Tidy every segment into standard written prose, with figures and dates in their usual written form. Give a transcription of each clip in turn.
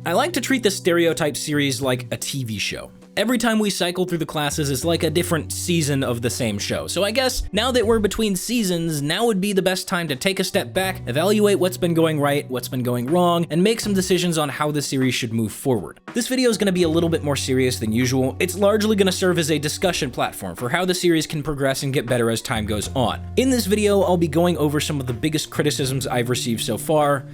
I like to treat the Stereotypes series like a TV show. Every time we cycle through the classes is like a different season of the same show. So I guess now that we're between seasons, now would be the best time to take a step back, evaluate what's been going right, what's been going wrong, and make some decisions on how the series should move forward. This video is going to be a little bit more serious than usual. It's largely going to serve as a discussion platform for how the series can progress and get better as time goes on. In this video, I'll be going over some of the biggest criticisms I've received so far.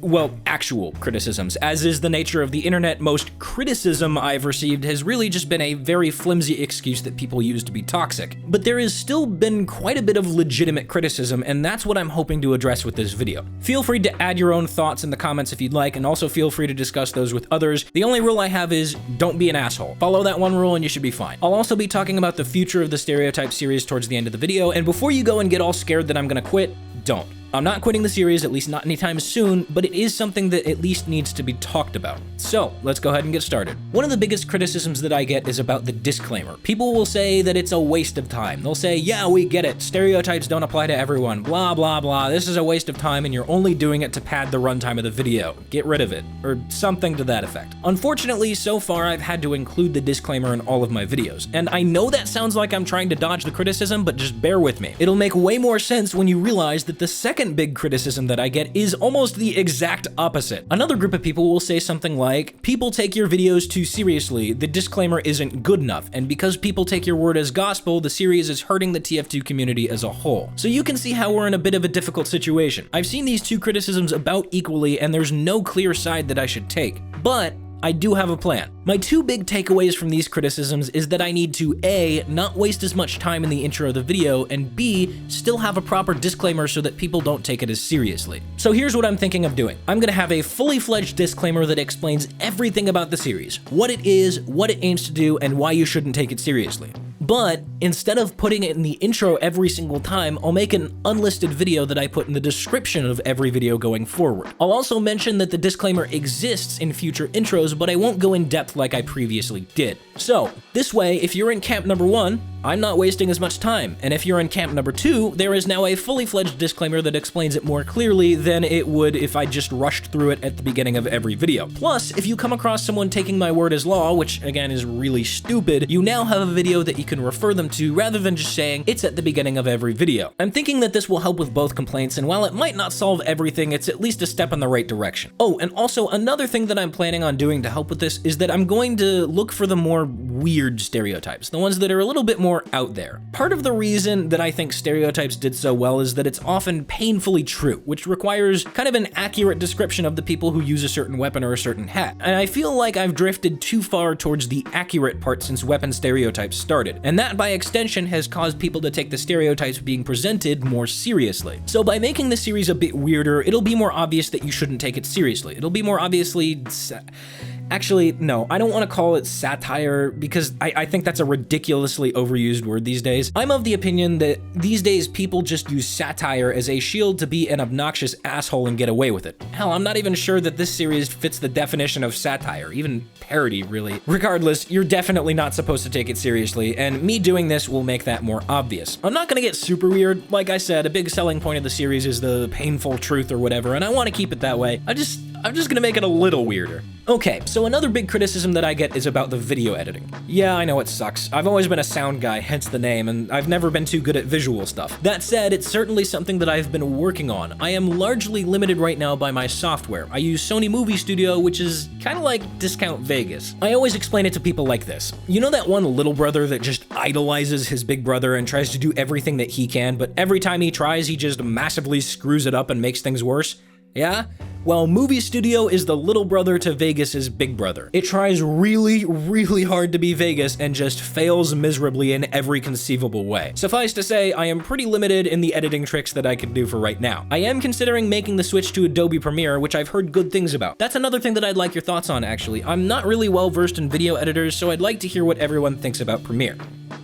Well, actual criticisms. As is the nature of the internet, most criticism I've received has really just been a very flimsy excuse that people use to be toxic. But there has still been quite a bit of legitimate criticism, and that's what I'm hoping to address with this video. Feel free to add your own thoughts in the comments if you'd like, and also feel free to discuss those with others. The only rule I have is don't be an asshole. Follow that one rule and you should be fine. I'll also be talking about the future of the Stereotypes series towards the end of the video, and before you go and get all scared that I'm gonna quit, don't. I'm not quitting the series, at least not anytime soon, but it is something that at least needs to be talked about. So, let's go ahead and get started. One of the biggest criticisms that I get is about the disclaimer. People will say that it's a waste of time. They'll say, yeah, we get it, stereotypes don't apply to everyone, blah, blah, blah, this is a waste of time and you're only doing it to pad the runtime of the video. Get rid of it, or something to that effect. Unfortunately, so far I've had to include the disclaimer in all of my videos, and I know that sounds like I'm trying to dodge the criticism, but just bear with me. It'll make way more sense when you realize that the second big criticism that I get is almost the exact opposite. Another group of people will say something like, people take your videos too seriously, the disclaimer isn't good enough, and because people take your word as gospel, the series is hurting the TF2 community as a whole. So you can see how we're in a bit of a difficult situation. I've seen these two criticisms about equally, and there's no clear side that I should take. But I do have a plan. My two big takeaways from these criticisms is that I need to A, not waste as much time in the intro of the video, and B, still have a proper disclaimer so that people don't take it as seriously. So here's what I'm thinking of doing. I'm gonna have a fully fledged disclaimer that explains everything about the series, what it is, what it aims to do, and why you shouldn't take it seriously. But instead of putting it in the intro every single time, I'll make an unlisted video that I put in the description of every video going forward. I'll also mention that the disclaimer exists in future intros, but I won't go in depth like I previously did. So, this way, if you're in camp number 1, I'm not wasting as much time, and if you're in camp number 2, there is now a fully fledged disclaimer that explains it more clearly than it would if I just rushed through it at the beginning of every video. Plus, if you come across someone taking my word as law, which again is really stupid, you now have a video that you can refer them to rather than just saying it's at the beginning of every video. I'm thinking that this will help with both complaints, and while it might not solve everything, it's at least a step in the right direction. Oh, and also another thing that I'm planning on doing to help with this is that I'm going to look for the more weird stereotypes, the ones that are a little bit more out there. Part of the reason that I think Stereotypes did so well is that it's often painfully true, which requires kind of an accurate description of the people who use a certain weapon or a certain hat. And I feel like I've drifted too far towards the accurate part since weapon stereotypes started, and that by extension has caused people to take the stereotypes being presented more seriously. So by making the series a bit weirder, it'll be more obvious that you shouldn't take it seriously. It'll be more obviously Actually, no, I don't want to call it satire because I think that's a ridiculously overused word these days. I'm of the opinion that these days people just use satire as a shield to be an obnoxious asshole and get away with it. Hell, I'm not even sure that this series fits the definition of satire, even parody, really. Regardless, you're definitely not supposed to take it seriously, and me doing this will make that more obvious. I'm not gonna get super weird. Like I said, a big selling point of the series is the painful truth or whatever, and I want to keep it that way. I'm just gonna make it a little weirder. Okay, so another big criticism that I get is about the video editing. Yeah, I know it sucks. I've always been a sound guy, hence the name, and I've never been too good at visual stuff. That said, it's certainly something that I've been working on. I am largely limited right now by my software. I use Sony Movie Studio, which is kind of like Discount Vegas. I always explain it to people like this. You know that one little brother that just idolizes his big brother and tries to do everything that he can, but every time he tries, he just massively screws it up and makes things worse? Yeah? Well, Movie Studio is the little brother to Vegas's big brother. It tries really, really hard to be Vegas and just fails miserably in every conceivable way. Suffice to say, I am pretty limited in the editing tricks that I can do for right now. I am considering making the switch to Adobe Premiere, which I've heard good things about. That's another thing that I'd like your thoughts on, actually. I'm not really well versed in video editors, so I'd like to hear what everyone thinks about Premiere.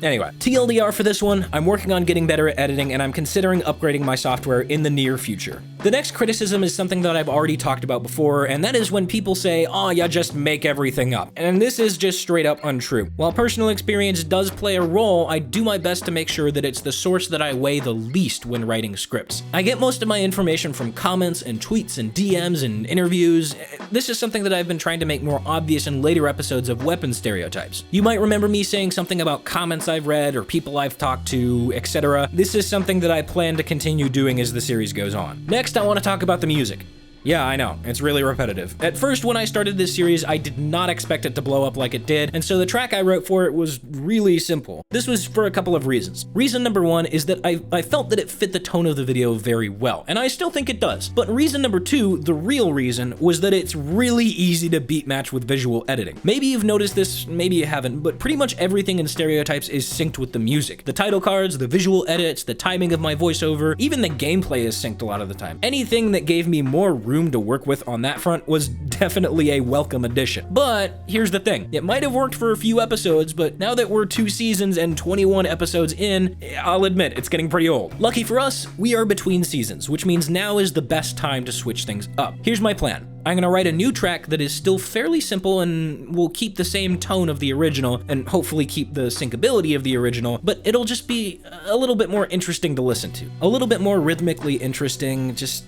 Anyway, TLDR for this one, I'm working on getting better at editing and I'm considering upgrading my software in the near future. The next criticism is something that I've already talked about before, and that is when people say, oh, you just make everything up. And this is just straight up untrue. While personal experience does play a role, I do my best to make sure that it's the source that I weigh the least when writing scripts. I get most of my information from comments and tweets and DMs and interviews. this is something that I've been trying to make more obvious in later episodes of weapon stereotypes. You might remember me saying something about comments I've read or people I've talked to, etc. This is something that I plan to continue doing as the series goes on. Next, I want to talk about the music. Yeah, I know, it's really repetitive. At first, when I started this series, I did not expect it to blow up like it did, and so the track I wrote for it was really simple. This was for a couple of reasons. Reason number one is that I felt that it fit the tone of the video very well, and I still think it does. But reason number two, the real reason, was that it's really easy to beat match with visual editing. Maybe you've noticed this, maybe you haven't, but pretty much everything in Stereotypes is synced with the music. The title cards, the visual edits, the timing of my voiceover, even the gameplay is synced a lot of the time. Anything that gave me more room to work with on that front was definitely a welcome addition. But here's the thing, it might have worked for a few episodes, but now that we're 2 seasons and 21 episodes in, I'll admit, it's getting pretty old. Lucky for us, we are between seasons, which means now is the best time to switch things up. Here's my plan. I'm gonna write a new track that is still fairly simple and will keep the same tone of the original and hopefully keep the syncability of the original, but it'll just be a little bit more interesting to listen to. A little bit more rhythmically interesting, just,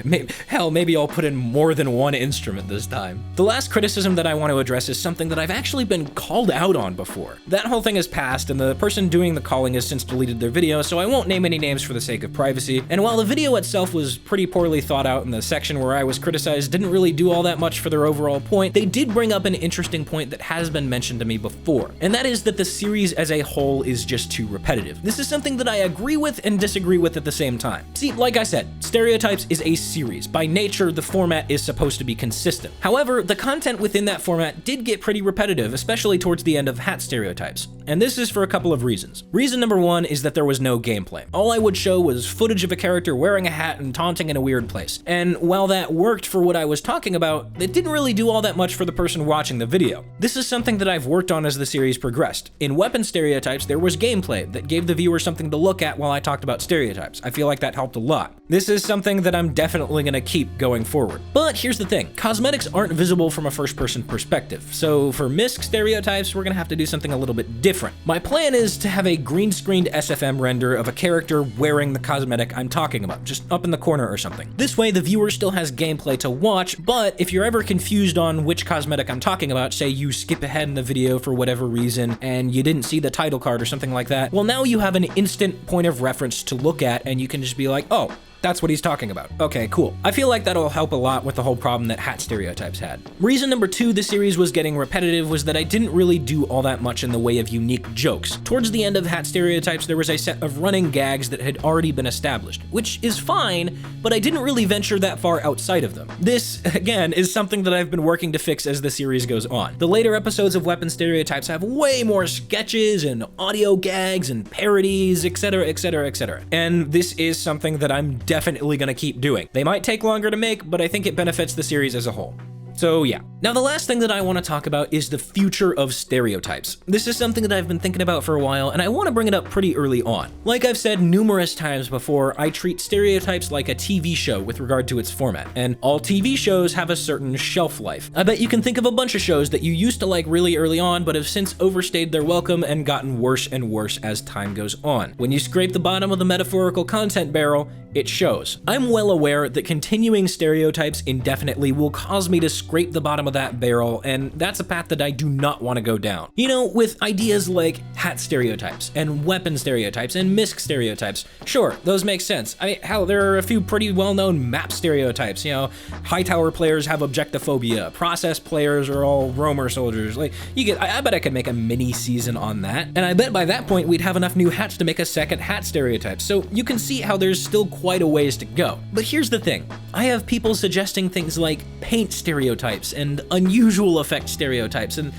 maybe I'll put in more than one instrument this time. The last criticism that I want to address is something that I've actually been called out on before. That whole thing has passed and the person doing the calling has since deleted their video, so I won't name any names for the sake of privacy. And while the video itself was pretty poorly thought out and the section where I was criticized didn't really do all that much for their overall point, they did bring up an interesting point that has been mentioned to me before, and that is that the series as a whole is just too repetitive. This is something that I agree with and disagree with at the same time. See, like I said, Stereotypes is a series. By nature, the format is supposed to be consistent. However, the content within that format did get pretty repetitive, especially towards the end of Hat Stereotypes. And this is for a couple of reasons. Reason number one is that there was no gameplay. All I would show was footage of a character wearing a hat and taunting in a weird place. And while that worked for what I was talking about, it didn't really do all that much for the person watching the video. This is something that I've worked on as the series progressed. In Weapon Stereotypes, there was gameplay that gave the viewer something to look at while I talked about stereotypes. I feel like that helped a lot. This is something that I'm definitely gonna keep going forward. But here's the thing, cosmetics aren't visible from a first-person perspective. So for misc stereotypes, we're gonna have to do something a little bit different. My plan is to have a green-screened SFM render of a character wearing the cosmetic I'm talking about, just up in the corner or something. This way, the viewer still has gameplay to watch, but if you're ever confused on which cosmetic I'm talking about, say you skip ahead in the video for whatever reason and you didn't see the title card or something like that, well, now you have an instant point of reference to look at and you can just be like, oh, that's what he's talking about. Okay, cool. I feel like that'll help a lot with the whole problem that Hat Stereotypes had. Reason number two the series was getting repetitive was that I didn't really do all that much in the way of unique jokes. Towards the end of Hat Stereotypes, there was a set of running gags that had already been established, which is fine, but I didn't really venture that far outside of them. This, again, is something that I've been working to fix as the series goes on. The later episodes of Weapon Stereotypes have way more sketches and audio gags and parodies, etc., etc., etc. And this is something that I'm definitely gonna keep doing. They might take longer to make, but I think it benefits the series as a whole. So yeah. Now the last thing that I want to talk about is the future of Stereotypes. This is something that I've been thinking about for a while, and I want to bring it up pretty early on. Like I've said numerous times before, I treat Stereotypes like a TV show with regard to its format, and all TV shows have a certain shelf life. I bet you can think of a bunch of shows that you used to like really early on, but have since overstayed their welcome and gotten worse and worse as time goes on. When you scrape the bottom of the metaphorical content barrel, it shows. I'm well aware that continuing Stereotypes indefinitely will cause me to scrape the bottom of that barrel, and that's a path that I do not want to go down. You know, with ideas like Hat Stereotypes and Weapon Stereotypes and misc stereotypes, sure, those make sense. I mean, hell, there are a few pretty well-known map stereotypes. You know, high tower players have objectophobia, process players are all roamer soldiers. Like, I bet I could make a mini season on that, and I bet by that point we'd have enough new hats to make a second Hat Stereotype. So you can see how there's still quite a ways to go. But here's the thing, I have people suggesting things like paint stereotypes and unusual effect stereotypes and,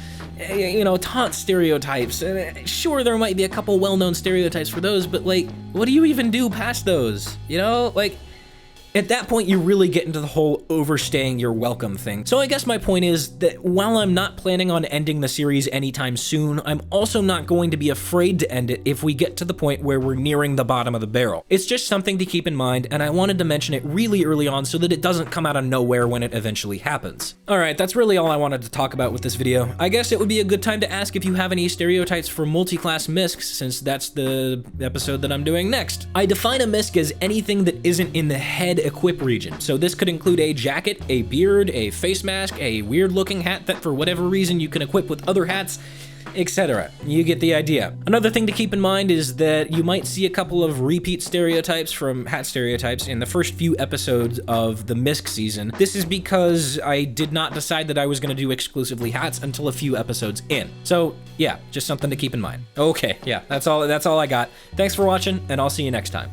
you know, taunt stereotypes. Sure, there might be a couple well-known stereotypes for those, but like, what do you even do past those? You know, like, at that point, you really get into the whole overstaying your welcome thing. So I guess my point is that while I'm not planning on ending the series anytime soon, I'm also not going to be afraid to end it if we get to the point where we're nearing the bottom of the barrel. It's just something to keep in mind, and I wanted to mention it really early on so that it doesn't come out of nowhere when it eventually happens. Alright, that's really all I wanted to talk about with this video. I guess it would be a good time to ask if you have any stereotypes for multi-class miscs, since that's the episode that I'm doing next. I define a misc as anything that isn't in the head equip region. So this could include a jacket, a beard, a face mask, a weird looking hat that for whatever reason you can equip with other hats, etc. You get the idea. Another thing to keep in mind is that you might see a couple of repeat stereotypes from hat stereotypes in the first few episodes of the MISC season. This is because I did not decide that I was going to do exclusively hats until a few episodes in. So yeah, just something to keep in mind. Okay, yeah, that's all I got. Thanks for watching, and I'll see you next time.